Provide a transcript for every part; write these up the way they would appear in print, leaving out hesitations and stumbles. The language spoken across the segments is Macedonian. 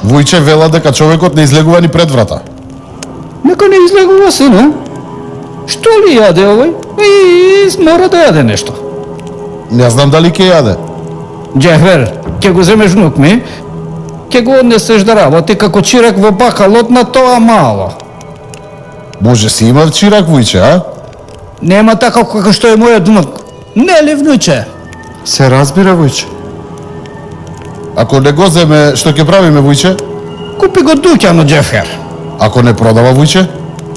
Вујче вела дека човекот не излегува ни пред врата. Нека не излегува, сине. Што ли јаде овој? И мора да јаде нешто. Не знам дали ќе јаде. Џефер, ќе го земеш внук ми, ќе го однесеш да работи како чирак во бакалот на тоа мало. Може си има чирак, Вујче, а? Нема така како што е мојот внук. Не ли, внуче? Се разбира, Вујче. Ако не го земе, што ќе правиме, Вујче? Купи го дуќано, Џефер. Ако не продава, Вујче?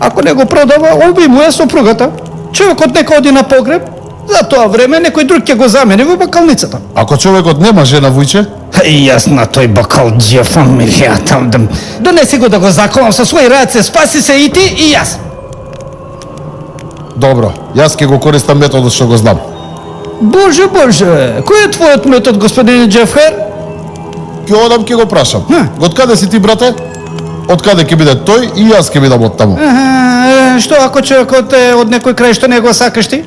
Ако не го продава, уби му е сопругата. Човекот нека оди на погреб, за тоа време некој друг ќе го замени во бакалницата. Ако човекот нема жена, Вујче? И јас на тој бакалџија фамилијата. Донеси го да го заколам со своји раце, спаси се и ти и јас. Добро, јас ќе го користам методот што го знам. Боже, кој е твојот метод, господине Џефер? Ќе одам, ќе го прашам. Од каде си ти, брате? Од каде ќе биде тој и јас ќе бидам од таму. Што ако човекот е од некој крај што не го сакаш ти?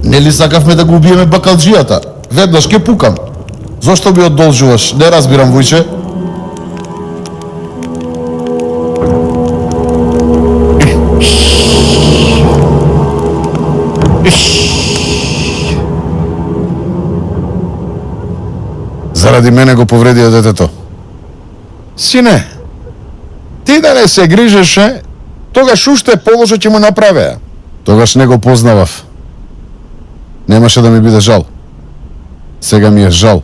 Нели сакавме да го убиеме бакалџијата? Веднаш ќе пукам. Зошто ми одолжуваш? Не разбирам, Вујче. Заради мене го повредија детето. Сине, ти да не се грижеше, тогаш уште положо ќе му направеа. Тогаш не го познавав. Немаше да ми биде жал. Сега ми е жал.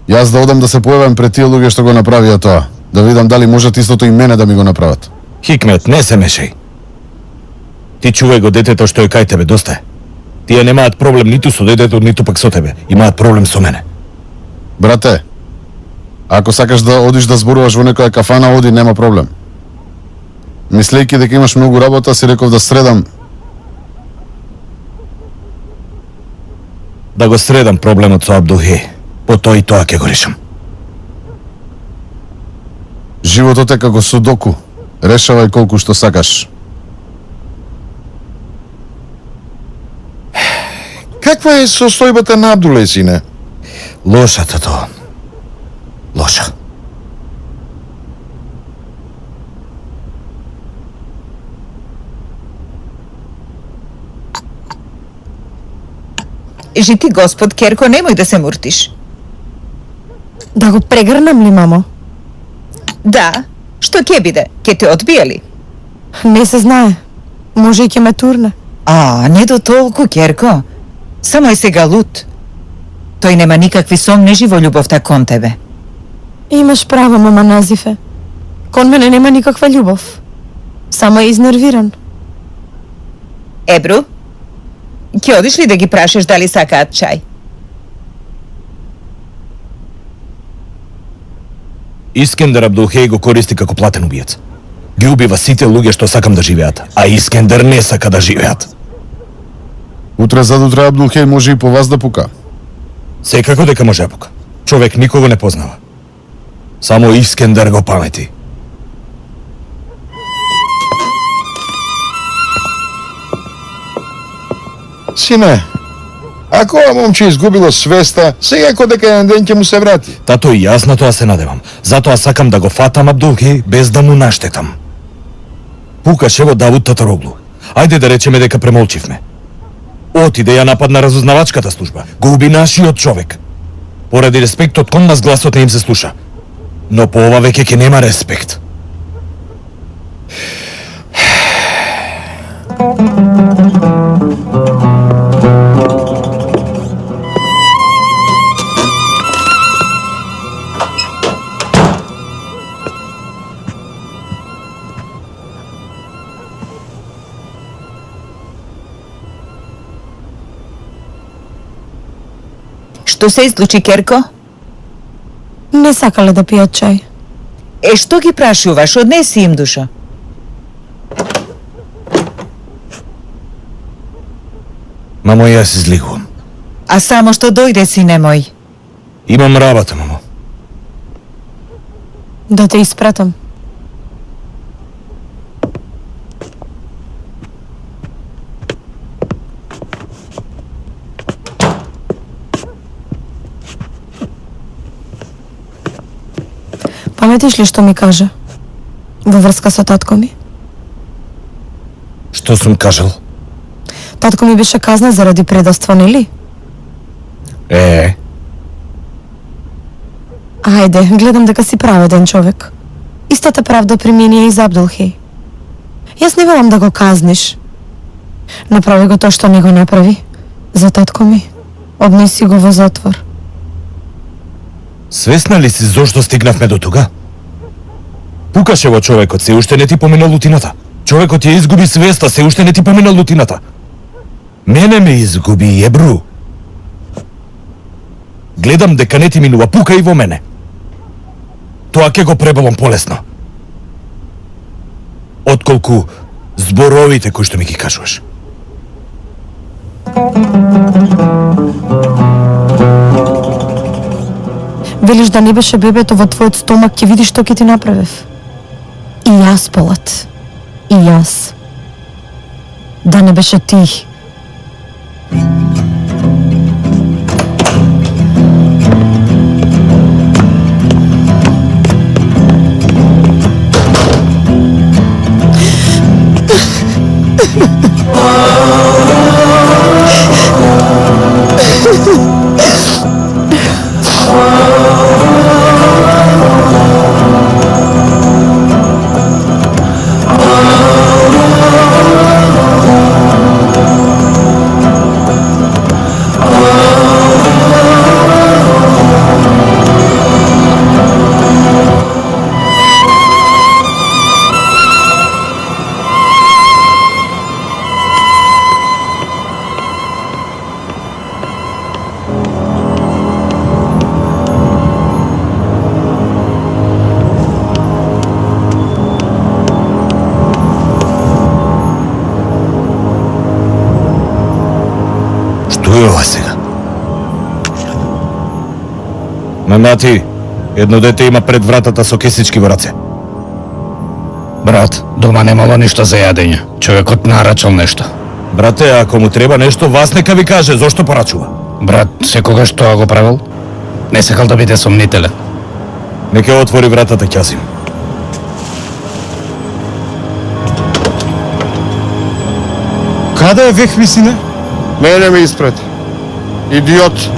Јас да одам да се појавам пред тие луѓе што го направија тоа, да видам дали можат истото и мене да ми го направат. Хикмет, не се мешај. Ти чувај го детето што е кај тебе, доста е. Тие немаат проблем ниту со детето, ниту пак со тебе. Имаат проблем со мене. Брате, ако сакаш да одиш да зборуваш во некоја кафана, оди, нема проблем. Мислејќи дека имаш многу работа, си реков да средам. Да го средам проблемот со Абдулхи. По тоа и тоа ќе го решам. Животот е како судоку. Решавај колку што сакаш. Каква е состојбата на Абдуле, сине? Лоша, тато. Лоша. Жити господ, Керко, немој да се муртиш. Да го прегрнам ли, мамо? Да, што ќе биде? Ќе те одбие ли? Не се знае. Може и ќе ме турне. Не до толку, Керко. Само е сега лут. Тој нема никакви сомнежи во љубовта кон тебе. Имаш право, мама Назифе. Кон мене нема никаква љубов. Само е изнервиран. Ебру, ќе одиш ли да ги прашаш дали сакаат чај? Искендер Абдулхеј го користи како платен убиец. Ги убива сите луѓе што сакам да живеат, а Искендер не сака да живеат. Утре задутре Абдулхеј може и по вас да пука. Секако дека може да пука. Човек никого не познава. Само Искендер го памети. Сине, ако ова момче изгубило свеста, секако дека еден ден ќе му се врати. Тато, и јас на тоа се надевам. Затоа сакам да го фатам Абдулхи без да му наштетам. Пукаше во Давуд Татароглу. Ајде да речеме дека премолчивме. Отиде ја нападна разузнавачката служба. Го уби нашиот човек. Поради респектот кон нас гласот не им се слуша. Но по ова веќе ќе нема респект. Што се случи, Керко? Не сакале да пијат чај. Што ги прашуваш? Однеси им, душо. Мамо, јас излигувам. А само што дојде, сине мој. Имам работа, мамо. Да те испратам. Паметиш ли што ми кажа? Во врска со татко ми? Што сум кажал? Татко ми беше казнат заради предавство, нели? Ајде, гледам дека си праведен човек. Истата правда примени и за Абдулхеј. Јас не велам да го казниш. Направи го тоа што не го направи. За татко ми. Однеси го во затвор. Свесна ли си зошто стигнавме до тука? Пукаше во човекот, се уште не ти помина лутината. Човекот ја изгуби свеста, се уште не ти помина лутината. Мене ме изгуби, ебру. Гледам дека не ти минува, пука и во мене. Тоа ќе го преболам полесно. Отколку зборовите кои што ми ги кажуваш. Велиш да не беше бебето во твојот стомак, ќе видиш што ќе ти направев. И јас, Полат. И јас. Да не беше ти. Мати, едно дете има пред вратата со кесички во раце. Брат, дома немало ништо за јадење. Човекот нарачал нешто. Брате, ако му треба нешто, вас нека ви каже, зошто порачува? Брат, секогаш тоа го правил? Не сакал да биде сомнителен. Нека отвори вратата, Ќасим. Каде е Вехми, сине? Мене ме испрати. Идиот.